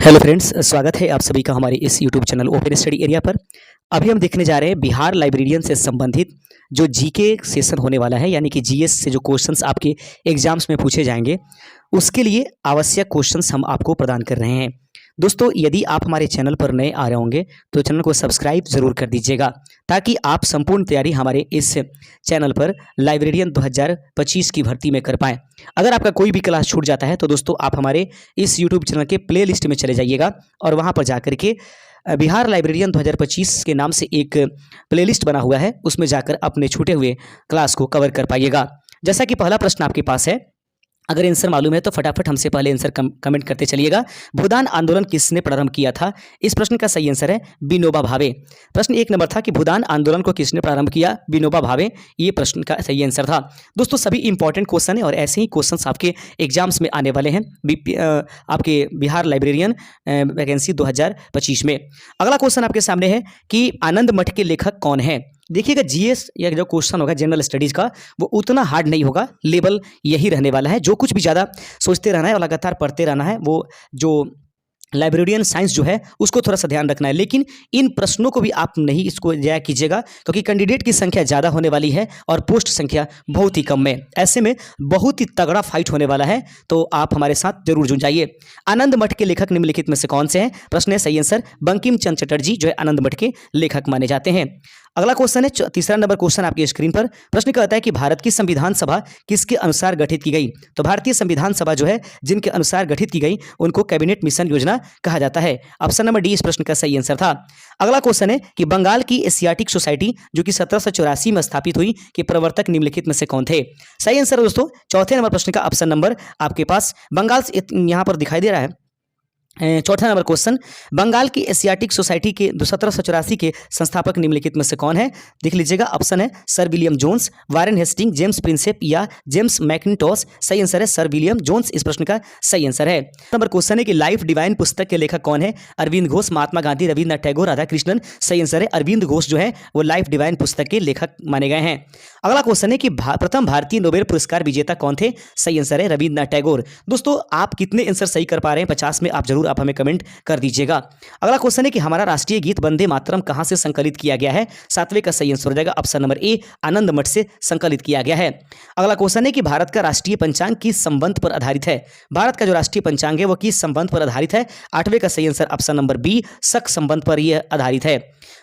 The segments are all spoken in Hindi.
हेलो फ्रेंड्स, स्वागत है आप सभी का हमारे इस YouTube channel open study area पर। अभी हम देखने जा रहे हैं बिहार लाइब्रेरियन से संबंधित जो जीके सेशन होने वाला है, यानी कि जीएस से जो क्वेश्चंस आपके एग्जाम्स में पूछे जाएंगे उसके लिए आवश्यक क्वेश्चंस हम आपको प्रदान कर रहे हैं। दोस्तों, यदि आप हमारे चैनल पर नए आ रहे होंगे तो चैनल को सब्सक्राइब जरूर कर दीजिएगा ताकि आप संपूर्ण तैयारी हमारे इस चैनल पर लाइब्रेरियन 2025 की भर्ती में कर पाएँ। अगर आपका कोई भी क्लास छूट जाता है तो दोस्तों आप हमारे इस यूट्यूब चैनल के प्ले लिस्ट में चले जाइएगा और वहाँ पर जाकर के बिहार लाइब्रेरियन 2025 के नाम से एक प्लेलिस्ट बना हुआ है, उसमें जाकर अपने छूटे हुए क्लास को कवर कर पाइएगा। जैसा कि पहला प्रश्न आपके पास है, अगर आंसर मालूम है तो फटाफट हमसे पहले आंसर कमेंट करते चलिएगा। भूदान आंदोलन किसने प्रारंभ किया था? इस प्रश्न का सही आंसर है विनोबा भावे। प्रश्न 1 नंबर था कि भूदान आंदोलन को किसने प्रारंभ किया? विनोबा भावे, ये प्रश्न का सही आंसर था। दोस्तों, सभी इंपॉर्टेंट क्वेश्चन है और ऐसे ही क्वेश्चंस आपके एग्जाम्स में आने वाले हैं आपके बिहार लाइब्रेरियन वैकेंसी 2025 में। अगला क्वेश्चन आपके सामने है कि आनंद मठ के लेखक कौन है? देखिएगा, जीएस या जो क्वेश्चन होगा जनरल स्टडीज का वो उतना हार्ड नहीं होगा, लेवल यही रहने वाला है। जो कुछ भी ज़्यादा सोचते रहना है और लगातार पढ़ते रहना है, वो जो लाइब्रेरियन साइंस जो है उसको थोड़ा सा ध्यान रखना है। लेकिन इन प्रश्नों को भी आप नहीं इसको जाया कीजिएगा क्योंकि कैंडिडेट की संख्या ज़्यादा होने वाली है और पोस्ट संख्या बहुत ही कम में। ऐसे में बहुत ही तगड़ा फाइट होने वाला है, तो आप हमारे साथ जरूर जुड़ जाइए। आनंद मठ के लेखक निम्नलिखित में से कौन से हैं? प्रश्न है सही आंसर बंकिम चंद्र चटर्जी जो है आनंद मठ के लेखक माने जाते हैं। अगला क्वेश्चन है तीसरा नंबर क्वेश्चन आपकी स्क्रीन पर। प्रश्न कहता है कि भारत की संविधान सभा किसके अनुसार गठित की गई? तो भारतीय संविधान सभा जो है जिनके अनुसार गठित की गई उनको कैबिनेट मिशन योजना कहा जाता है। ऑप्शन नंबर डी इस प्रश्न का सही आंसर था। अगला क्वेश्चन है कि बंगाल की एशियाटिक सोसाइटी जो कि 1784 में स्थापित हुई के प्रवर्तक निम्नलिखित में से कौन थे? सही आंसर है दोस्तों चौथे नंबर प्रश्न का ऑप्शन नंबर आपके पास बंगाल से यहाँ पर दिखाई दे रहा है। चौथा नंबर क्वेश्चन, बंगाल की एशियाटिक सोसाइटी के 1784 के संस्थापक निम्नलिखित में से कौन है? देख लीजिएगा, ऑप्शन है sir William Jones, Warren Hasting, James Prinsep या जेम्स मैकिन्टॉश। सही आंसर है सर विलियम जोन्स, इस प्रश्न का सही आंसर है। नंबर क्वेश्चन है कि लाइफ डिवाइन पुस्तक के लेखक कौन है? अरविंद घोष, महात्मा गांधी, रविन्द्रनाथ टैगोर, राधा कृष्णन। सही आंसर है अरविंद घोष जो है वो लाइफ डिवाइन पुस्तक के लेखक माने गए हैं। अगला क्वेश्चन है कि प्रथम भारतीय नोबेल पुरस्कार विजेता कौन थे? सही आंसर है रविन्द्रनाथ टैगोर। दोस्तों, आप कितने आंसर सही कर पा रहे हैं 50 में आप जरूर आप हमें कमेंट कर दीजिएगा। अगला क्वेश्चन है कि हमारा राष्ट्रीय गीत वंदे मातरम कहां से संकलित किया गया है? 7वें का सही आंसर हो जाएगा ऑप्शन नंबर ए आनंद मठ से संकलित किया गया है। अगला क्वेश्चन है कि भारत का राष्ट्रीय पंचांग किस संबंध पर आधारित है? भारत का जो राष्ट्रीय पंचांग है वो किस संबंध पर आधारित है? 8वें का सही आंसर ऑप्शन नंबर बी शक संबंध पर यह आधारित है।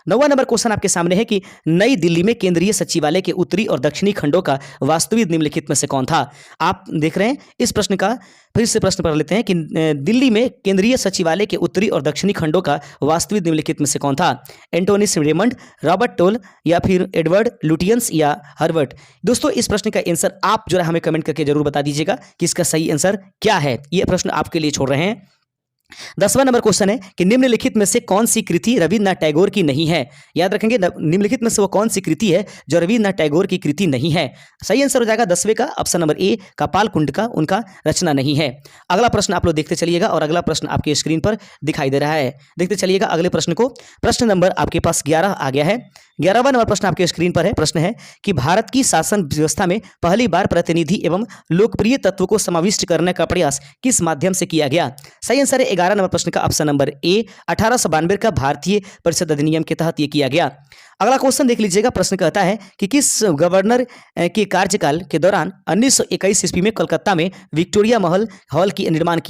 9वां नंबर क्वेश्चन आपके सामने है कि नई दिल्ली में केंद्रीय सचिवालय के उत्तरी और दक्षिणी खंडों का वास्तविक निम्नलिखित में से कौन था? आप देख रहे हैं इस प्रश्न का फिर से प्रश्न पढ़ लेते हैं कि दिल्ली में केंद्रीय सचिवालय के उत्तरी और दक्षिणी खंडों का वास्तविक निम्नलिखित में से कौन था? एंटोनिस रेमंड, रॉबर्ट टोल या फिर एडवर्ड लुटियंस या हर्बर्ट। दोस्तों, इस प्रश्न का आंसर आप जो है हमें कमेंट करके जरूर बता दीजिएगा कि इसका सही आंसर क्या है। यह प्रश्न आपके लिए छोड़ रहे हैं। 10वां नंबर क्वेश्चन है कि निम्नलिखित में से कौन सी कृति रविन्द्रनाथ टैगोर की नहीं है? याद रखेंगे, निम्नलिखित में से वो कौन सी कृति है जो रविन्द्रनाथ टैगोर की कृति नहीं है? सही आंसर हो जाएगा 10वें का ऑप्शन नंबर ए कपाल कुंड का उनका रचना नहीं है। अगला प्रश्न आप लोग देखते चलिएगा और अगला प्रश्न आपके स्क्रीन पर दिखाई दे रहा है। देखते चलिएगा अगले प्रश्न को। प्रश्न नंबर आपके पास 11 आ गया है। 11वां नंबर प्रश्न आपके स्क्रीन पर है। प्रश्न है कि भारत की शासन व्यवस्था में पहली बार प्रतिनिधि एवं लोकप्रिय तत्व को समाविष्ट करने का प्रयास किस माध्यम से किया गया? सही आंसर है 11 नंबर प्रश्न का ऑप्शन नंबर ए 1892 का भारतीय परिषद अधिनियम के तहत यह किया गया। अगला क्वेश्चन देख लीजिएगा। प्रश्न कहता है कि किस गवर्नर के कार्यकाल के दौरान 1921 ईस्वी में कलकत्ता में विक्टोरिया महल हॉल की निर्माण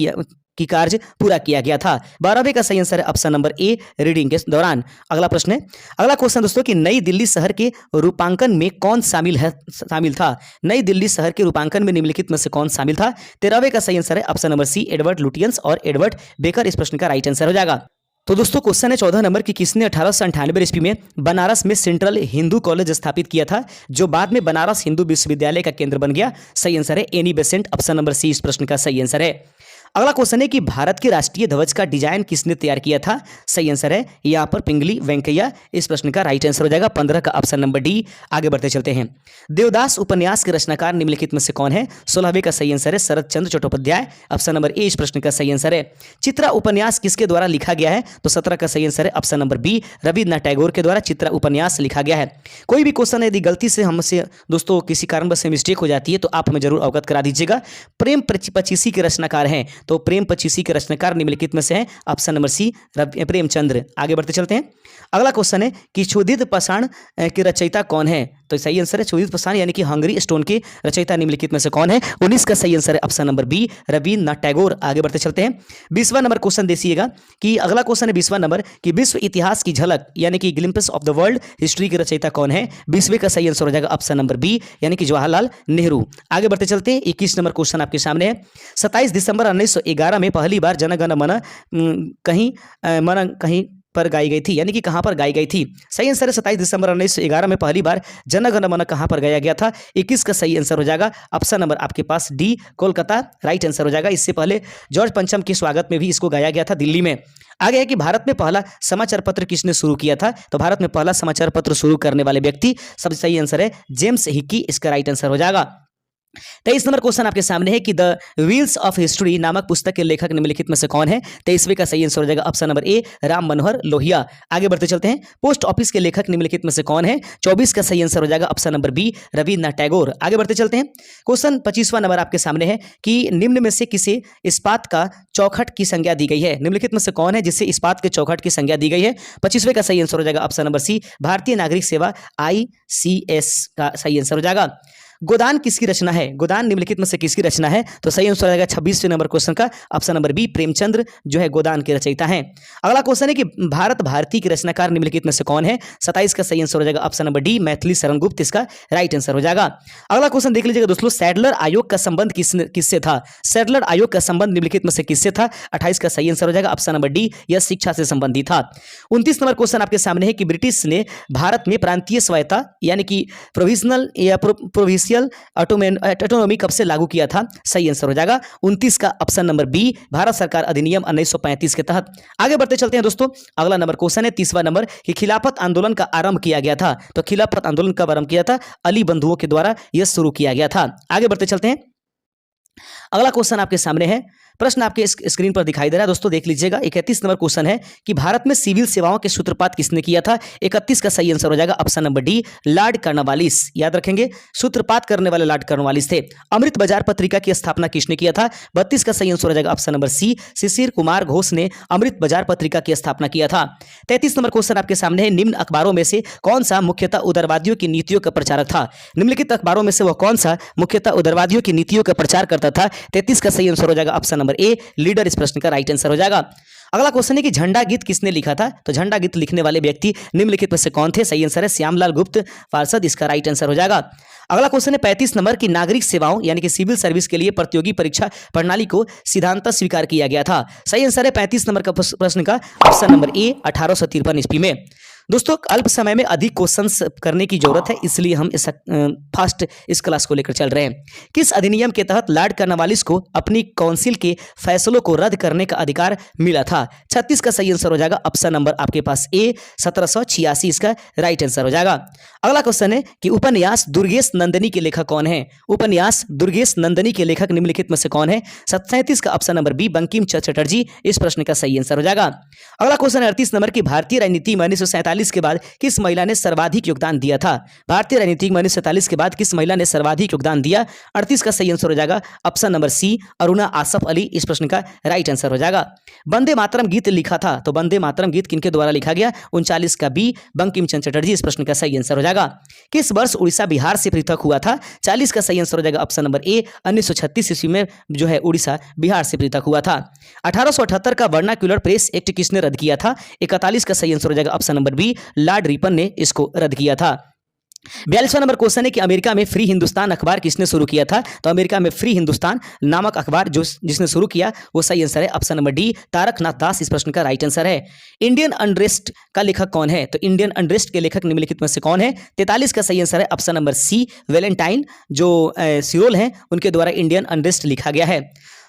की कार्य पूरा किया गया था? 12वें का सही आंसर है ऑप्शन नंबर ए रीडिंग के दौरान। अगला प्रश्न है, अगला क्वेश्चन दोस्तों कि नई दिल्ली शहर के रूपांकन में कौन शामिल था? नई दिल्ली शहर के रूपांकन में निम्नलिखित में से कौन शामिल था? 13वें का सही आंसर है option number C Edward Lutyens और एडवर्ड बेकर, इस प्रश्न का राइट आंसर हो जाएगा। तो दोस्तों, क्वेश्चन है 14 नंबर की किसने 1898 ईस्वी में बनारस में सेंट्रल हिंदू कॉलेज स्थापित किया था जो बाद में बनारस हिंदू विश्वविद्यालय का केंद्र बन गया? सही आंसर है Annie Besant, option number C इस प्रश्न का सही आंसर है। अगला क्वेश्चन है कि भारत के राष्ट्रीय ध्वज का डिजाइन किसने तैयार किया था? सही आंसर है यहाँ पर पिंगली वेंकैया, इस प्रश्न का राइट आंसर हो जाएगा 15 का ऑप्शन नंबर डी। आगे बढ़ते चलते हैं। देवदास उपन्यास के रचनाकार निम्नलिखित में से कौन है? 16वें का सही आंसर है शरद Chandra Chattopadhyay, option number A इस प्रश्न का सही आंसर है। चित्रा उपन्यास किसके द्वारा लिखा गया है? तो 17 का सही आंसर है option number B Rabindranath Tagore के द्वारा चित्रा उपन्यास लिखा गया है। कोई भी क्वेश्चन यदि गलती से हमसे दोस्तों किसी कारणवश से मिस्टेक हो जाती है तो आप हमें जरूर अवगत करा दीजिएगा। प्रेम पचीसी के रचनाकार हैं तो प्रेम पचीसी के रचनाकार निम्नलिखित में से हैं? Option number C Premchandra. आगे बढ़ते चलते हैं। अगला क्वेश्चन है कि क्षुधित पाषाण के रचयिता कौन है? तो सही आंसर है क्षुधित पाषाण यानी कि हंगरी स्टोन के रचयिता निम्नलिखित में से कौन है? 19 का सही आंसर है option number B Rabindranath Tagore. आगे बढ़ते चलते हैं। 20वां नंबर क्वेश्चन देखिएगा कि अगला क्वेश्चन है 20वां नंबर कि विश्व इतिहास की झलक यानी कि ग्लिम्पस ऑफ द वर्ल्ड हिस्ट्री के रचयिता कौन है? 20वें का सही आंसर हो जाएगा ऑप्शन नंबर बी यानी कि जवाहरलाल नेहरू। आगे बढ़ते चलते हैं। 21 नंबर क्वेश्चन आपके सामने है। 27 दिसंबर 1911 में पहली बार जन गण मन कहीं पर गाई गई थी यानी कि कहां पर गाई गई थी? सही आंसर है 27 दिसंबर 1911 में पहली बार जन गण मन कहां पर गाया गया था? 21 का सही आंसर हो जाएगा ऑप्शन नंबर आपके पास डी कोलकाता राइट आंसर हो जाएगा। इससे पहले जॉर्ज पंचम के स्वागत में भी इसको गाया गया था दिल्ली में। आगे है कि भारत में पहला समाचार पत्र किसने शुरू किया था? तो भारत में पहला समाचार पत्र शुरू करने वाले व्यक्ति सबसे सही आंसर है जेम्स हिकी, इसका राइट आंसर हो जाएगा। 23 नंबर क्वेश्चन आपके सामने है कि द व्हील्स ऑफ हिस्ट्री नामक पुस्तक के लेखक निम्नलिखित में से कौन है? 23वें का सही आंसर हो जाएगा option number A Ram Manohar Lohia. आगे बढ़ते चलते हैं। पोस्ट ऑफिस के लेखक निम्नलिखित में से कौन है? 24 का सही आंसर हो जाएगा option number B Rabindranath Tagore. आगे बढ़ते चलते हैं। क्वेश्चन 25वां नंबर आपके सामने है कि निम्न में से किसे इस्पात का चौखट की संज्ञा दी गई है? निम्नलिखित में से कौन है जिससे इस्पात के चौखट की संज्ञा दी गई है? 25वें का सही आंसर हो जाएगा ऑप्शन नंबर सी भारतीय नागरिक सेवा ICS का सही आंसर हो जाएगा। गोदान किसकी रचना है? गोदान निम्नलिखित में से किसकी रचना है? तो सही आंसर हो जाएगा 26वें नंबर क्वेश्चन का ऑप्शन नंबर बी प्रेमचंद्र जो है गोदान के रचयिता हैं। अगला क्वेश्चन है कि भारत भारती के रचनाकार निम्नलिखित में से कौन है? 27 का सही आंसर हो जाएगा option number D Maithili Sharan Gupt, इसका राइट आंसर हो जाएगा। अगला क्वेश्चन देख लीजिएगा दोस्तों, सैडलर आयोग का संबंध किससे था? सैडलर आयोग का संबंध निम्नलिखित में से किससे था? 28 का सही आंसर हो जाएगा ऑप्शन नंबर डी यह शिक्षा से संबंधित था। 29 नंबर क्वेश्चन आपके सामने है कि ब्रिटिश ने भारत में प्रांतीय स्वायत्ता यानी कि प्रोविजनल या प्रोविंशियल ऑटोनॉमी कब से लागू किया था? सही आंसर हो जाएगा 29 का ऑप्शन नंबर बी भारत सरकार अधिनियम 1935 के तहत। आगे बढ़ते चलते हैं दोस्तों। अगला नंबर क्वेश्चन है 30वां नंबर कि खिलाफत आंदोलन का आरंभ किया गया था। तो खिलाफत आंदोलन कब आरंभ किया था? अली बंधुओं के द्वारा यह शुरू किया गया था। आगे बढ़ते चलते हैं। अगला क्वेश्चन आपके सामने है, प्रश्न आपके स्क्रीन पर दिखाई दे रहा है दोस्तों, देख लीजिएगा। 31 नंबर क्वेश्चन है कि भारत में सिविल सेवाओं के सूत्रपात किसने किया था? 31 का सही आंसर हो जाएगा option number D Lord Cornwallis. याद रखेंगे सूत्रपात करने वाले लॉर्ड कॉर्नवालिस थे। अमृत बाजार पत्रिका की स्थापना किसने किया था? 32 का सही आंसर हो जाएगा ऑप्शन नंबर सी शिशिर कुमार घोष ने अमृत बाजार पत्रिका की स्थापना किया था। 33 नंबर क्वेश्चन आपके सामने है, निम्न अखबारों में से कौन सा मुख्यतः उदारवादियों की नीतियों का प्रचारक था? निम्नलिखित अखबारों में से वह कौन सा मुख्यतः उदारवादियों की नीतियों का प्रचार करता था? 33 का सही आंसर हो जाएगा ऑप्शन नंबर ए लीडर, इस प्रश्न का राइट आंसर हो जाएगा। अगला क्वेश्चन है कि झंडा गीत किसने लिखा था? तो झंडा गीत लिखने वाले व्यक्ति निम्नलिखित में से कौन थे? सही आंसर है श्यामलाल गुप्त पार्षद, इसका राइट आंसर हो जाएगा। अगला क्वेश्चन है 35 नंबर की नागरिक सेवाओं यानी कि सिविल सर्विस के लिए प्रतियोगी परीक्षा प्रणाली को सिद्धांत स्वीकार किया गया था। सही आंसर है 35 नंबर का प्रश्न का ऑप्शन नंबर ए 1853 ईस्वी में। दोस्तों अल्प समय में अधिक क्वेश्चंस करने की जरूरत है, इसलिए हम फास्ट इस क्लास को लेकर चल रहे हैं। किस अधिनियम के तहत लॉर्ड कॉर्नवालिस को अपनी काउंसिल के फैसलों को रद्द करने का अधिकार मिला था? 36 का सही आंसर हो जाएगा ऑप्शन नंबर आपके पास ए 1786, इसका राइट आंसर हो जाएगा। अगला क्वेश्चन है कि उपन्यास दुर्गेश नंदिनी के लेखक कौन है? उपन्यास दुर्गेश नंदिनी के लेखक निम्नलिखित में से कौन है? 37 का option number B Bankim Chandra Chatterjee, इस प्रश्न का सही आंसर हो जाएगा। अगला क्वेश्चन है 38 नंबर की भारतीय राजनीति में 1947 के बाद किस महिला ने सर्वाधिक योगदान दिया था? भारतीय राजनीति में 1947 के बाद किस महिला ने सर्वाधिक योगदान दिया? 38 का सही आंसर हो जाएगा option number C Aruna Asaf Ali, इस प्रश्न का राइट आंसर हो जाएगा। वंदे मातरम गीत लिखा था, तो वंदे मातरम गीत किनके द्वारा लिखा गया? 39 का बी बंकिम चंद्र चटर्जी, इस प्रश्न का सही आंसर हो जाएगा। किस वर्ष उड़ीसा बिहार से पृथक हुआ था? 40 का सही आंसर हो जाएगा ऑप्शन नंबर ए 1936 ईस्वी में जो है उड़ीसा बिहार से पृथक हुआ था। 1878 का वर्नाक्यूलर प्रेस एक्ट किसने रद्द किया था? 41 का सही आंसर हो जाएगा option number B Lord Ripon ने इसको रद्द किया था। 42वां नंबर क्वेश्चन है कि अमेरिका में फ्री हिंदुस्तान अखबार किसने शुरू किया था? तो अमेरिका में फ्री हिंदुस्तान नामक अखबार जिसने शुरू किया वो सही आंसर है ऑप्शन नंबर डी तारकनाथ दास, इस प्रश्न का राइट आंसर है। इंडियन अनरेस्ट का लेखक कौन है? तो इंडियन अनरेस्ट के लेखक निम्नलिखित में से कौन है? 43 का सही आंसर है ऑप्शन नंबर सी वैलेंटाइन, जो सिरोल हैं उनके द्वारा इंडियन अनरेस्ट लिखा गया है।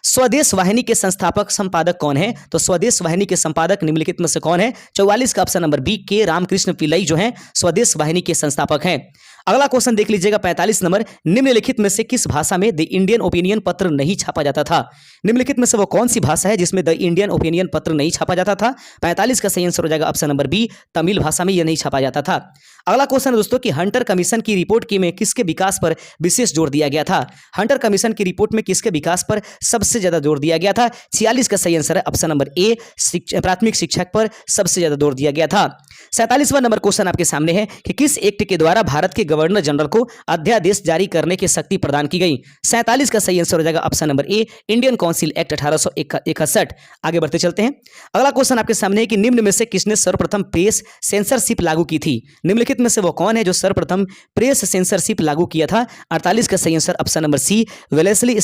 स्वदेश वाहिनी के संस्थापक संपादक कौन है? तो स्वदेश वाहिनी के संपादक निम्नलिखित में से कौन है? 44 का ऑप्शन नंबर बी के रामकृष्ण पिल्लई जो है स्वदेश वाहिनी के संस्थापक हैं। अगला क्वेश्चन देख लीजिएगा 45 नंबर, निम्नलिखित में से किस भाषा में द इंडियन ओपिनियन पत्र नहीं छापा जाता था? निम्नलिखित में से वो कौन सी भाषा है जिसमें द इंडियन ओपिनियन पत्र नहीं छापा जाता था? 45 का सही आंसर हो जाएगा ऑप्शन नंबर बी, तमिल भाषा में यह नहीं छापा जाता था। अगला क्वेश्चन है दोस्तों कि हंटर कमीशन की रिपोर्ट की में किसके विकास पर विशेष जोर दिया गया था? हंटर कमीशन की रिपोर्ट में किसके विकास पर सबसे ज्यादा जोर दिया गया था? 46 का सही आंसर है ऑप्शन नंबर ए, प्राथमिक शिक्षक पर सबसे ज्यादा जोर दिया गया था। 47वां नंबर क्वेश्चन आपके सामने है कि किस एक्ट के द्वारा भारत के गवर्नर जनरल को अध्यादेश जारी करने की शक्ति प्रदान की गई? 47 का सही आंसर हो जाएगा option number A, Indian council act 1861। आगे बढ़ते चलते हैं। अगला क्वेश्चन आपके सामने है कि निम्न में से किसने सर्वप्रथम प्रेस सेंसरशिप लागू की थी? निम्नलिखित में से वो कौन है जो सर्वप्रथम प्रेस सेंसरशिप लागू किया था? 48 का सही answer option number C, Wellesley